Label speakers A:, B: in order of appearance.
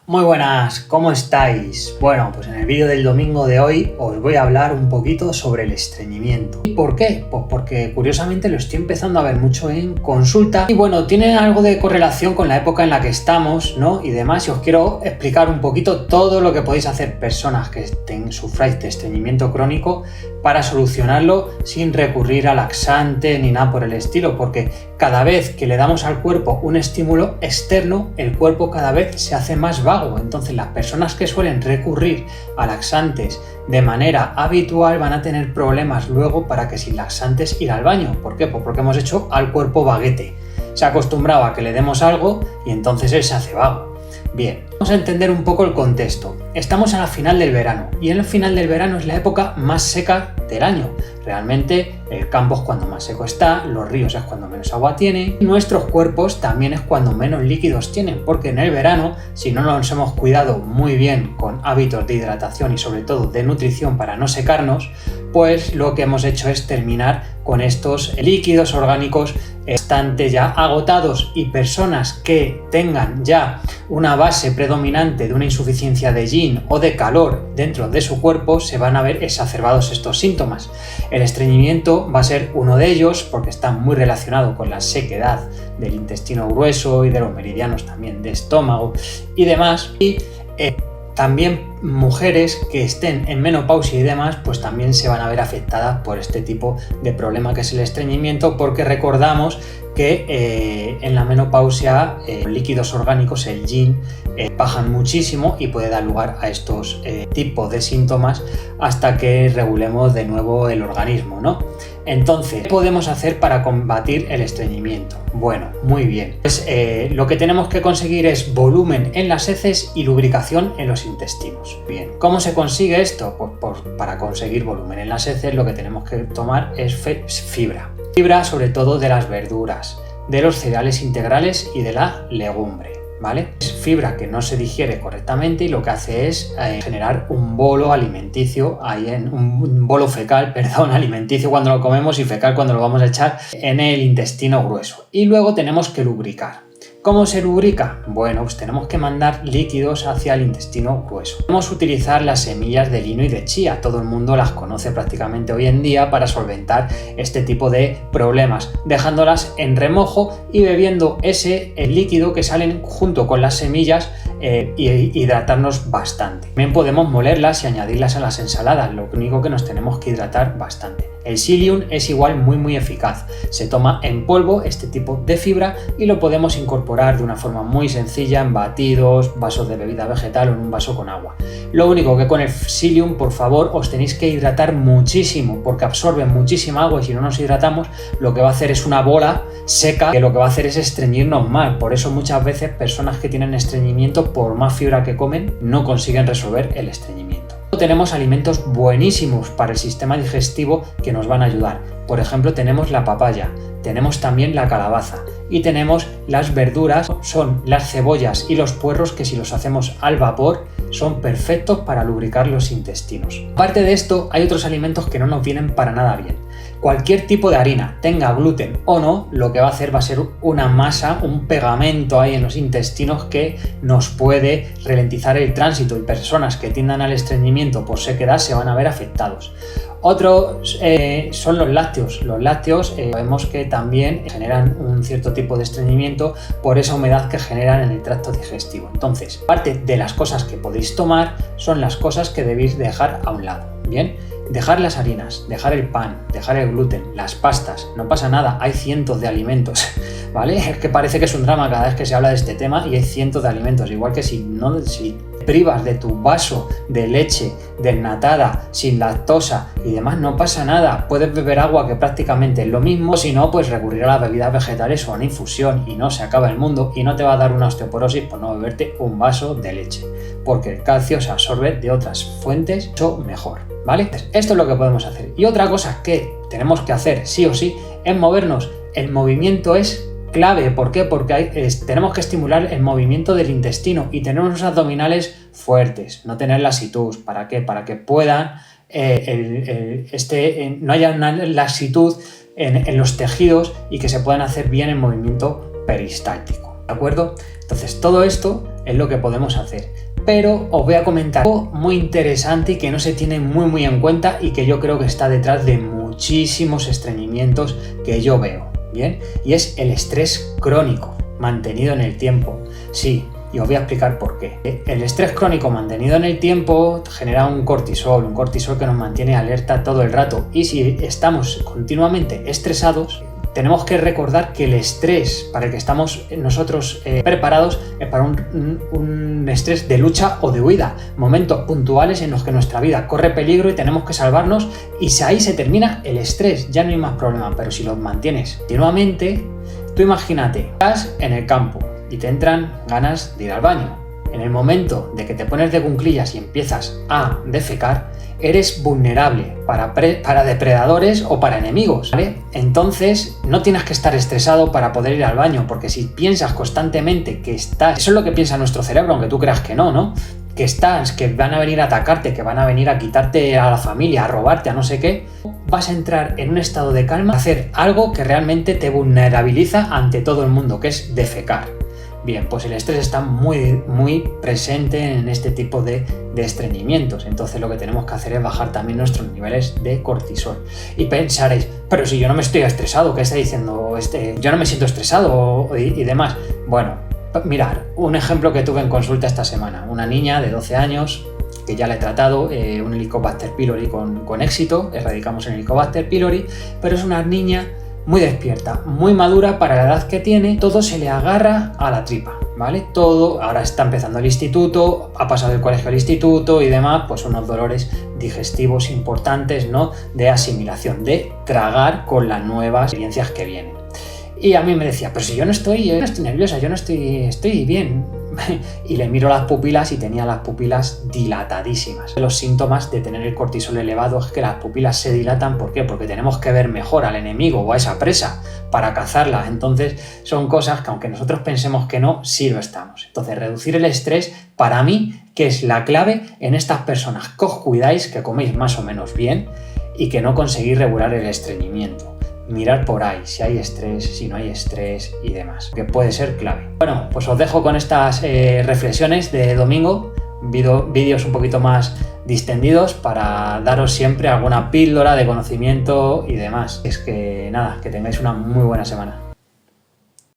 A: Muy buenas, ¿cómo estáis? Bueno, pues en el vídeo del domingo de hoy os voy a hablar un poquito sobre el estreñimiento. ¿Y por qué? Pues porque curiosamente lo estoy empezando a ver mucho en consulta y bueno, tiene algo de correlación con la época en la que estamos, ¿no? Y demás, y os quiero explicar un poquito todo lo que podéis hacer personas que sufráis de estreñimiento crónico para solucionarlo sin recurrir a laxante ni nada por el estilo, porque cada vez que le damos al cuerpo un estímulo externo, el cuerpo cada vez se hace más vago. Entonces las personas que suelen recurrir a laxantes de manera habitual van a tener problemas luego para que sin laxantes ir al baño. ¿Por qué? Pues porque hemos hecho al cuerpo vaguete. Se ha acostumbrado a que le demos algo y entonces él se hace vago. Bien, vamos a entender un poco el contexto. Estamos a la final del verano y en el final del verano es la época más seca del año. Realmente el campo es cuando más seco está, los ríos es cuando menos agua tiene y nuestros cuerpos también es cuando menos líquidos tienen, porque en el verano, si no nos hemos cuidado muy bien con hábitos de hidratación y sobre todo de nutrición para no secarnos, pues lo que hemos hecho es terminar con estos líquidos orgánicos bastante ya agotados, y personas que tengan ya una base predominante de una insuficiencia de yin o de calor dentro de su cuerpo se van a ver exacerbados estos síntomas. El estreñimiento va a ser uno de ellos porque está muy relacionado con la sequedad del intestino grueso y de los meridianos también de estómago y demás. Y también mujeres que estén en menopausia y demás, pues también se van a ver afectadas por este tipo de problema que es el estreñimiento, porque recordamos que en la menopausia los líquidos orgánicos, el yin, bajan muchísimo y puede dar lugar a estos tipos de síntomas hasta que regulemos de nuevo el organismo, ¿no? Entonces, ¿qué podemos hacer para combatir el estreñimiento? Bueno, muy bien. Pues lo que tenemos que conseguir es volumen en las heces y lubricación en los intestinos. Bien, ¿cómo se consigue esto? Pues para conseguir volumen en las heces lo que tenemos que tomar es fibra. Fibra sobre todo de las verduras, de los cereales integrales y de la legumbre, ¿vale? Es fibra que no se digiere correctamente y lo que hace es generar un bolo alimenticio, un bolo fecal, alimenticio cuando lo comemos y fecal cuando lo vamos a echar en el intestino grueso. Y luego tenemos que lubricar. ¿Cómo se lubrica? Bueno, pues tenemos que mandar líquidos hacia el intestino grueso. Podemos utilizar las semillas de lino y de chía. Todo el mundo las conoce prácticamente hoy en día para solventar este tipo de problemas, dejándolas en remojo y bebiendo el líquido que salen junto con las semillas y hidratarnos bastante. También podemos molerlas y añadirlas a las ensaladas, lo único que nos tenemos que hidratar bastante. El psyllium es igual muy eficaz. Se toma en polvo este tipo de fibra y lo podemos incorporar de una forma muy sencilla en batidos, vasos de bebida vegetal o en un vaso con agua. Lo único que con el psyllium, por favor, os tenéis que hidratar muchísimo porque absorbe muchísima agua y si no nos hidratamos lo que va a hacer es una bola seca que lo que va a hacer es estreñirnos mal. Por eso muchas veces personas que tienen estreñimiento, por más fibra que comen, no consiguen resolver el estreñimiento. Tenemos alimentos buenísimos para el sistema digestivo que nos van a ayudar. Por ejemplo, tenemos la papaya, tenemos también la calabaza y tenemos las verduras, son las cebollas y los puerros que si los hacemos al vapor son perfectos para lubricar los intestinos. Aparte de esto, hay otros alimentos que no nos vienen para nada bien. Cualquier tipo de harina, tenga gluten o no, lo que va a hacer va a ser una masa, un pegamento ahí en los intestinos que nos puede ralentizar el tránsito y personas que tiendan al estreñimiento por sequedad se van a ver afectados. Otros son los lácteos. Los lácteos vemos que también generan un cierto tipo de estreñimiento por esa humedad que generan en el tracto digestivo. Entonces, parte de las cosas que podéis tomar son las cosas que debéis dejar a un lado. Bien, dejar las harinas, dejar el pan, dejar el gluten, las pastas, no pasa nada, hay cientos de alimentos, ¿vale? Es que parece que es un drama cada vez que se habla de este tema y hay cientos de alimentos, igual que si privas de tu vaso de leche desnatada, sin lactosa y demás, no pasa nada, puedes beber agua que prácticamente es lo mismo, si no, pues recurrir a las bebidas vegetales o a una infusión y no se acaba el mundo y no te va a dar una osteoporosis por no beberte un vaso de leche, porque el calcio se absorbe de otras fuentes mucho mejor, ¿vale? Esto es lo que podemos hacer. Y otra cosa que tenemos que hacer sí o sí es movernos. El movimiento es clave. ¿Por qué? Porque tenemos que estimular el movimiento del intestino y tener unos abdominales fuertes, no tener lasitud. ¿Para qué? Para que puedan no haya una lasitud en los tejidos y que se puedan hacer bien el movimiento peristáltico. ¿De acuerdo? Entonces todo esto es lo que podemos hacer. Pero os voy a comentar algo muy interesante y que no se tiene muy en cuenta y que yo creo que está detrás de muchísimos estreñimientos que yo veo, ¿bien? Y es el estrés crónico mantenido en el tiempo. Sí, y os voy a explicar por qué. El estrés crónico mantenido en el tiempo genera un cortisol que nos mantiene alerta todo el rato. Y si estamos continuamente estresados, tenemos que recordar que el estrés para el que estamos nosotros preparados es para un estrés de lucha o de huida, momentos puntuales en los que nuestra vida corre peligro y tenemos que salvarnos, y ahí se termina el estrés, ya no hay más problema. Pero si lo mantienes continuamente, tú imagínate, estás en el campo y te entran ganas de ir al baño. En el momento de que te pones de cuclillas y empiezas a defecar, eres vulnerable para depredadores o para enemigos, ¿vale? Entonces no tienes que estar estresado para poder ir al baño, porque si piensas constantemente que estás... Eso es lo que piensa nuestro cerebro, aunque tú creas que no, que van a venir a atacarte, que van a venir a quitarte a la familia, a robarte, a no sé qué, vas a entrar en un estado de calma, a hacer algo que realmente te vulnerabiliza ante todo el mundo, que es defecar. Bien, pues el estrés está muy presente en este tipo de estreñimientos. Entonces lo que tenemos que hacer es bajar también nuestros niveles de cortisol. Y pensaréis, pero si yo no me estoy estresado, ¿qué está diciendo yo no me siento estresado y demás? Bueno, mirad, un ejemplo que tuve en consulta esta semana. Una niña de 12 años, que ya la he tratado, un Helicobacter pylori con éxito, erradicamos el Helicobacter pylori, pero es una niña muy despierta, muy madura para la edad que tiene, todo se le agarra a la tripa, ¿vale? Todo, ahora está empezando el instituto, ha pasado del colegio al instituto y demás, pues unos dolores digestivos importantes, ¿no? De asimilación, de tragar con las nuevas experiencias que vienen. Y a mí me decía, pero si yo no estoy nerviosa, yo no estoy bien. Y le miro las pupilas y tenía las pupilas dilatadísimas. Los síntomas de tener el cortisol elevado es que las pupilas se dilatan. ¿Por qué? Porque tenemos que ver mejor al enemigo o a esa presa para cazarla. Entonces son cosas que, aunque nosotros pensemos que no, sí lo estamos. Entonces reducir el estrés, para mí, que es la clave en estas personas que os cuidáis, que coméis más o menos bien y que no conseguís regular el estreñimiento. Mirar por ahí si hay estrés, si no hay estrés y demás, que puede ser clave. Bueno, pues os dejo con estas reflexiones de domingo, vídeos un poquito más distendidos para daros siempre alguna píldora de conocimiento y demás. Es que nada, que tengáis una muy buena semana.